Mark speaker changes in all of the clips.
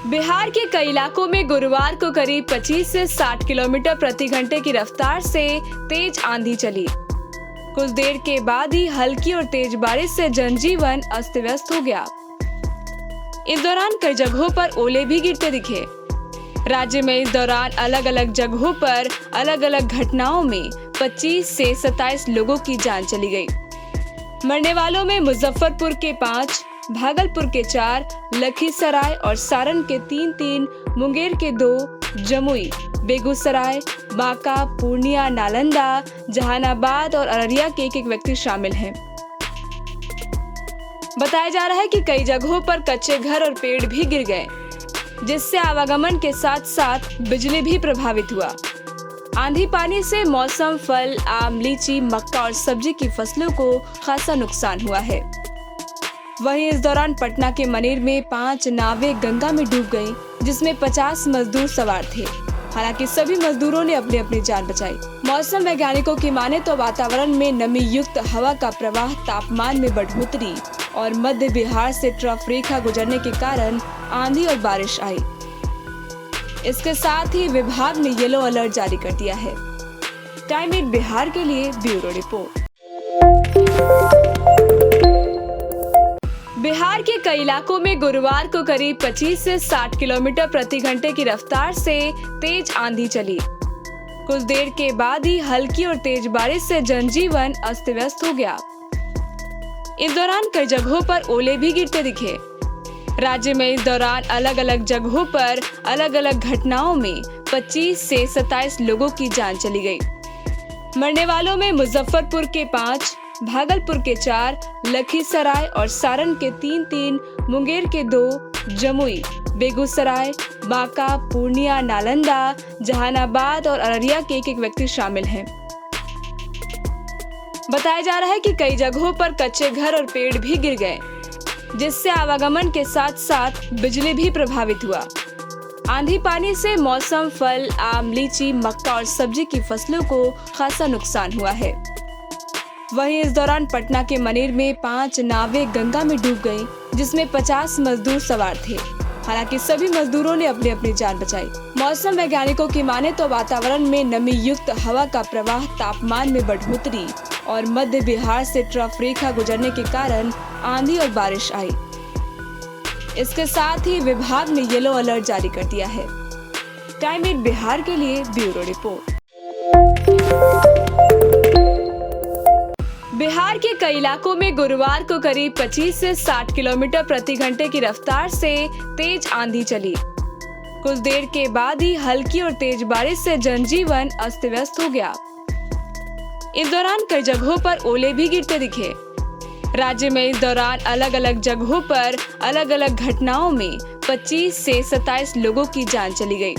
Speaker 1: बिहार के कई इलाकों में गुरुवार को करीब 25 से 60 किलोमीटर प्रति घंटे की रफ्तार से तेज आंधी चली। कुछ देर के बाद ही हल्की और तेज बारिश से जनजीवन अस्त व्यस्त हो गया। इस दौरान कई जगहों पर ओले भी गिरते दिखे। राज्य में इस दौरान अलग अलग जगहों पर अलग अलग घटनाओं में 25 से 27 लोगों की जान चली गई। मरने वालों में मुजफ्फरपुर के 5, भागलपुर के 4, लखीसराय और सारण के 3, मुंगेर के 2, जमुई, बेगूसराय, बांका, पूर्णिया, नालंदा, जहानाबाद और अररिया के एक व्यक्ति शामिल हैं। बताया जा रहा है कि कई जगहों पर कच्चे घर और पेड़ भी गिर गए, जिससे आवागमन के साथ साथ बिजली भी प्रभावित हुआ। आंधी पानी से मौसम, फल, आम, लीची, मक्का और सब्जी की फसलों को खासा नुकसान हुआ है। वहीं इस दौरान पटना के मनेर में 5 नावें गंगा में डूब गईं, जिसमें 50 मजदूर सवार थे। हालांकि सभी मजदूरों ने अपनी अपनी जान बचाई। मौसम वैज्ञानिकों की माने तो वातावरण में नमी युक्त हवा का प्रवाह, तापमान में बढ़ोतरी और मध्य बिहार से ट्रफ रेखा गुजरने के कारण आंधी और बारिश आई। इसके साथ ही विभाग ने येलो अलर्ट जारी कर दिया है। टाइम 8 बिहार के लिए ब्यूरो रिपोर्ट। बिहार के कई इलाकों में गुरुवार को करीब 25 से 60 किलोमीटर प्रति घंटे की रफ्तार से तेज आंधी चली। कुछ देर के बाद ही हल्की और तेज बारिश से जनजीवन अस्त व्यस्त हो गया। इस दौरान कई जगहों पर ओले भी गिरते दिखे। राज्य में इस दौरान अलग अलग जगहों पर अलग अलग घटनाओं में 25 से 27 लोगों की जान चली गई। मरने वालों में मुजफ्फरपुर के 5, भागलपुर के 4, लखीसराय और सारण के 3, मुंगेर के 2, जमुई, बेगूसराय, बांका, पूर्णिया, नालंदा, जहानाबाद और अररिया के एक व्यक्ति शामिल हैं। बताया जा रहा है कि कई जगहों पर कच्चे घर और पेड़ भी गिर गए, जिससे आवागमन के साथ साथ बिजली भी प्रभावित हुआ। आंधी पानी से मौसम, फल, आम, लीची, मक्का और सब्जी की फसलों को खासा नुकसान हुआ है। वहीं इस दौरान पटना के मनेर में 5 नावें गंगा में डूब गईं, जिसमें 50 मजदूर सवार थे। हालांकि सभी मजदूरों ने अपनी अपनी जान बचाई। मौसम वैज्ञानिकों की माने तो वातावरण में नमी युक्त हवा का प्रवाह, तापमान में बढ़ोतरी और मध्य बिहार से ट्रफ रेखा गुजरने के कारण आंधी और बारिश आई। इसके साथ ही विभाग ने येलो अलर्ट जारी कर दिया है। टाइम 8 बिहार के लिए ब्यूरो रिपोर्ट। बिहार के कई इलाकों में गुरुवार को करीब 25 से 60 किलोमीटर प्रति घंटे की रफ्तार से तेज आंधी चली। कुछ देर के बाद ही हल्की और तेज बारिश से जनजीवन अस्त व्यस्त हो गया। इस दौरान कई जगहों पर ओले भी गिरते दिखे। राज्य में इस दौरान अलग अलग जगहों पर अलग अलग घटनाओं में 25 से 27 लोगों की जान चली गई।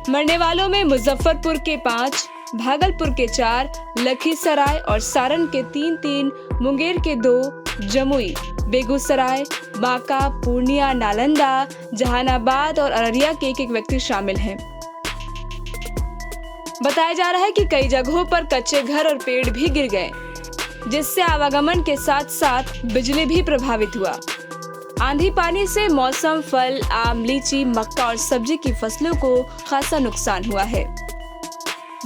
Speaker 1: मरने वालों में मुजफ्फरपुर के 5, भागलपुर के 4, लखीसराय और सारण के 3, मुंगेर के 2, जमुई, बेगूसराय, बांका, पूर्णिया, नालंदा, जहानाबाद और अररिया के एक व्यक्ति शामिल हैं। बताया जा रहा है कि कई जगहों पर कच्चे घर और पेड़ भी गिर गए, जिससे आवागमन के साथ साथ बिजली भी प्रभावित हुआ। आंधी पानी से मौसम, फल, आम, लीची, मक्का और सब्जी की फसलों को खासा नुकसान हुआ है।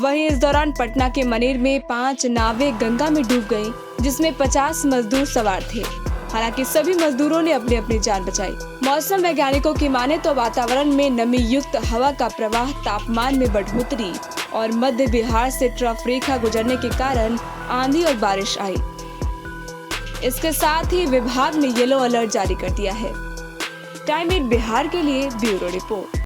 Speaker 1: वहीं इस दौरान पटना के मनेर में 5 नावें गंगा में डूब गईं, जिसमें 50 मजदूर सवार थे। हालांकि सभी मजदूरों ने अपनी अपनी जान बचाई। मौसम वैज्ञानिकों की माने तो वातावरण में नमी युक्त हवा का प्रवाह, तापमान में बढ़ोतरी और मध्य बिहार से ट्रफ रेखा गुजरने के कारण आंधी और बारिश आई। इसके साथ ही विभाग ने येलो अलर्ट जारी कर दिया है। टाइम 8 बिहार के लिए ब्यूरो रिपोर्ट।